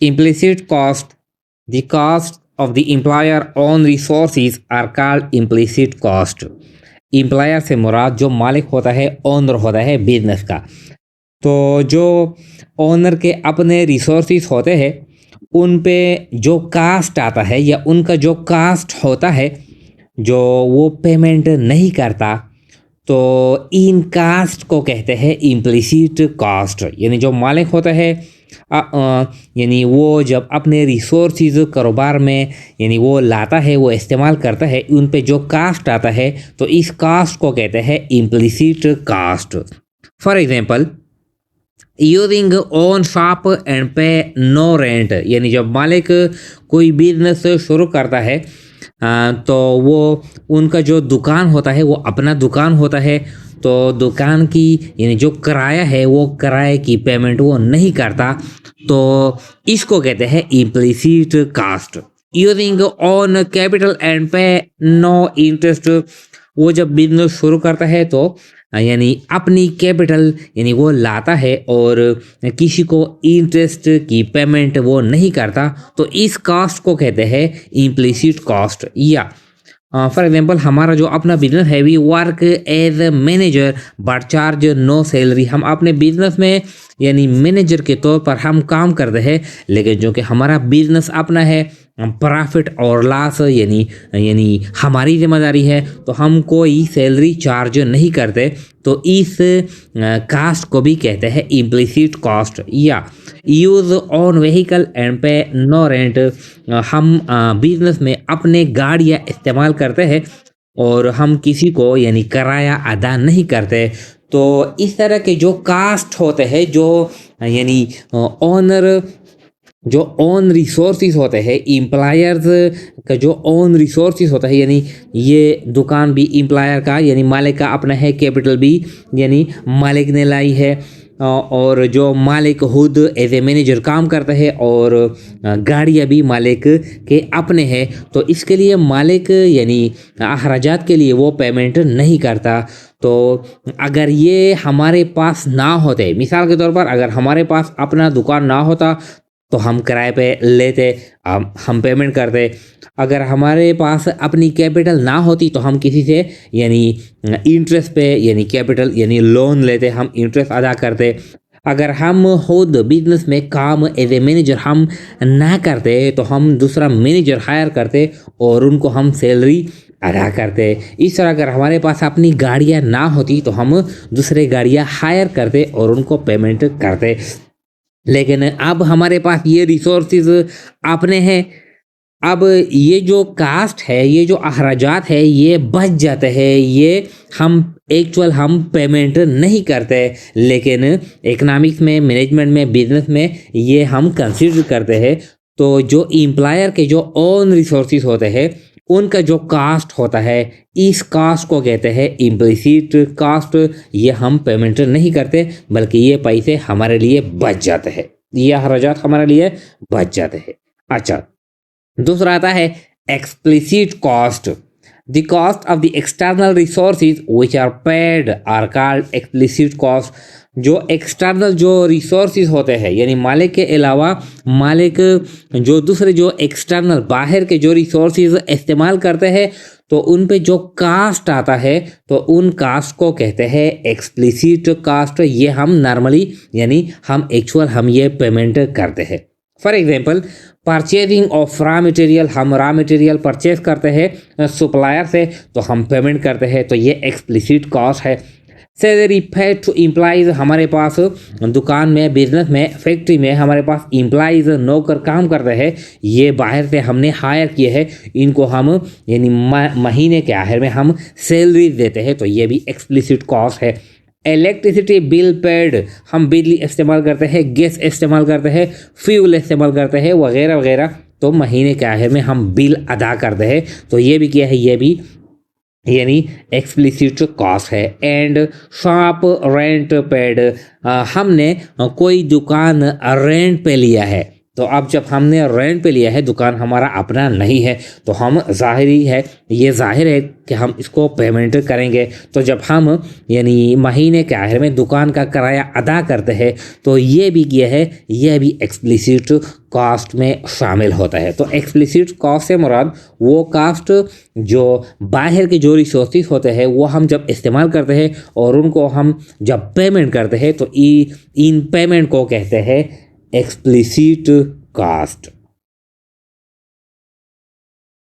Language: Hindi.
Implicit cost. The cost of the employer own resources are called implicit cost. Employer से मुराद जो मालिक होता है, ओनर होता है बिजनेस का। तो जो ओनर के अपने रिसोर्सेज होते हैं उन पे जो कास्ट आता है या उनका जो कास्ट होता है जो वो पेमेंट नहीं करता, तो इन कास्ट को कहते हैं इम्प्लिसिट कास्ट। यानी जो मालिक होता है यानी वो जब अपने रिसोर्सेज कारोबार में यानी वो लाता है, वो इस्तेमाल करता है, उन पे जो कास्ट आता है तो इस कास्ट को कहते हैं implicit cost. For example, using own shop and pay no rent. यानी जब मालिक कोई बिजनेस शुरू करता है तो वो उनका जो दुकान होता है वो अपना दुकान होता है, तो दुकान की यानी जो किराया है वो किराए की पेमेंट वो नहीं करता, तो इसको कहते हैं implicit cost. Using own capital and pay no interest. वो जब बिजनेस शुरू करता है तो यानी अपनी कैपिटल यानी वो लाता है और किसी को इंटरेस्ट की पेमेंट वो नहीं करता, तो इस कास्ट को कहते हैं इम्प्लिसिट कास्ट। या फॉर एग्जांपल, हमारा जो अपना बिजनेस है, we work as a manager but charge no salary. हम अपने बिजनेस में यानी मैनेजर के तौर पर हम काम करते हैं, लेकिन जो कि हमारा बिजनेस अपना है, प्रॉफिट और लॉस यानी हमारी जिम्मेदारी है, तो हम कोई सैलरी चार्ज नहीं करते, तो इस कास्ट को भी कहते हैं इम्प्लिसिट कास्ट। या use on vehicle and pay no rent. हम बिजनेस में अपने गाड़ियाँ इस्तेमाल करते हैं और हम किसी को यानी किराया अदा नहीं करते, तो इस तरह के जो कास्ट होते हैं, जो यानी ओनर जो ओन रिसोर्सेज होते हैं, एम्प्लॉयर्स का जो ओन रिसोर्सेज होता है, यानी ये दुकान भी एम्प्लॉयर का यानी मालिक का अपना है, कैपिटल भी यानी मालिक ने लाई है, और जो मालिक खुद एज ए मैनेजर काम करता है, और गाड़ियाँ भी मालिक के अपने हैं, तो इसके लिए मालिक यानी अखराजात के लिए वो पेमेंट नहीं करता। तो अगर ये हमारे पास ना होते, मिसाल के तौर पर अगर हमारे पास अपना दुकान ना होता तो हम किराए पे लेते, हम पेमेंट करते। अगर हमारे पास अपनी कैपिटल ना होती तो हम किसी से यानी इंटरेस्ट पे यानी कैपिटल यानी लोन लेते, हम इंटरेस्ट अदा करते। अगर हम खुद बिजनेस में काम एज ए मैनेजर हम ना करते तो हम दूसरा मैनेजर हायर करते और उनको हम सैलरी अदा करते। इस तरह अगर हमारे पास अपनी गाड़ियाँ ना होती तो हम दूसरे गाड़ियाँ हायर करते और उनको पेमेंट करते। लेकिन अब हमारे पास ये रिसोर्सेज अपने हैं, अब ये जो कास्ट है, ये जो अखराजात है, ये बच जाते हैं, ये हम पेमेंट नहीं करते, लेकिन इकोनॉमिक्स में, मैनेजमेंट में, बिजनेस में ये हम कंसिडर करते हैं। तो जो एम्प्लॉयर के जो ओन रिसोर्सेज होते हैं उनका जो कास्ट होता है, इस कास्ट को कहते हैं इम्प्लिसिट कास्ट। ये हम पेमेंट नहीं करते बल्कि ये पैसे हमारे लिए बच जाते हैं, ये अखराजात हमारे लिए बच जाते हैं। अच्छा, दूसरा आता है explicit cost. The cost of the external resources which are paid are called explicit cost. जो एक्सटर्नल जो रिसोर्सेज होते हैं यानी मालिक के अलावा मालिक जो दूसरे जो एक्सटर्नल बाहर के जो रिसोर्सेज इस्तेमाल करते हैं तो उन पे जो कास्ट आता है तो उन कास्ट को कहते हैं एक्सप्लिसिट कास्ट। ये हम नॉर्मली यानी हम ये पेमेंट करते हैं। For example, purchasing of raw material, हम रॉ मटेरियल परचेज करते हैं सप्लायर से तो हम पेमेंट करते हैं, तो ये एक्सप्लिसिट कॉस्ट है। सैलरी पेड टू एम्प्लॉइज, हमारे पास दुकान में, बिजनेस में, फैक्ट्री में हमारे पास एम्प्लॉइज नौकर काम करते हैं, ये बाहर से हमने हायर किए हैं, इनको हम यानी महीने के आखिर में हम सैलरी देते हैं, तो ये भी एक्सप्लिसिट कॉस्ट है। इलेक्ट्रिसिटी बिल पेड, हम बिजली इस्तेमाल करते हैं, गैस इस्तेमाल करते हैं, फ्यूल इस्तेमाल करते हैं वगैरह वगैरह, तो महीने के आखिर में हम बिल अदा करते हैं, तो ये भी क्या है, ये भी यानी एक्सप्लिसिट कॉस्ट है। एंड शॉप रेंट पेड, हमने कोई दुकान रेंट पे लिया है तो अब जब हमने रेंट पे लिया है, दुकान हमारा अपना नहीं है, तो हम जाहिर है कि हम इसको पेमेंट करेंगे। तो जब हम यानी महीने के आखिर में दुकान का किराया अदा करते हैं तो ये भी एक्सप्लिसिट कॉस्ट में शामिल होता है। तो एक्सप्लिसिट कॉस्ट से मुराद वो कास्ट जो बाहर के जो रिसोर्सेज होते हैं वो हम जब इस्तेमाल करते हैं और उनको हम जब पेमेंट करते हैं तो इन पेमेंट को कहते हैं एक्सप्लिसिट कास्ट।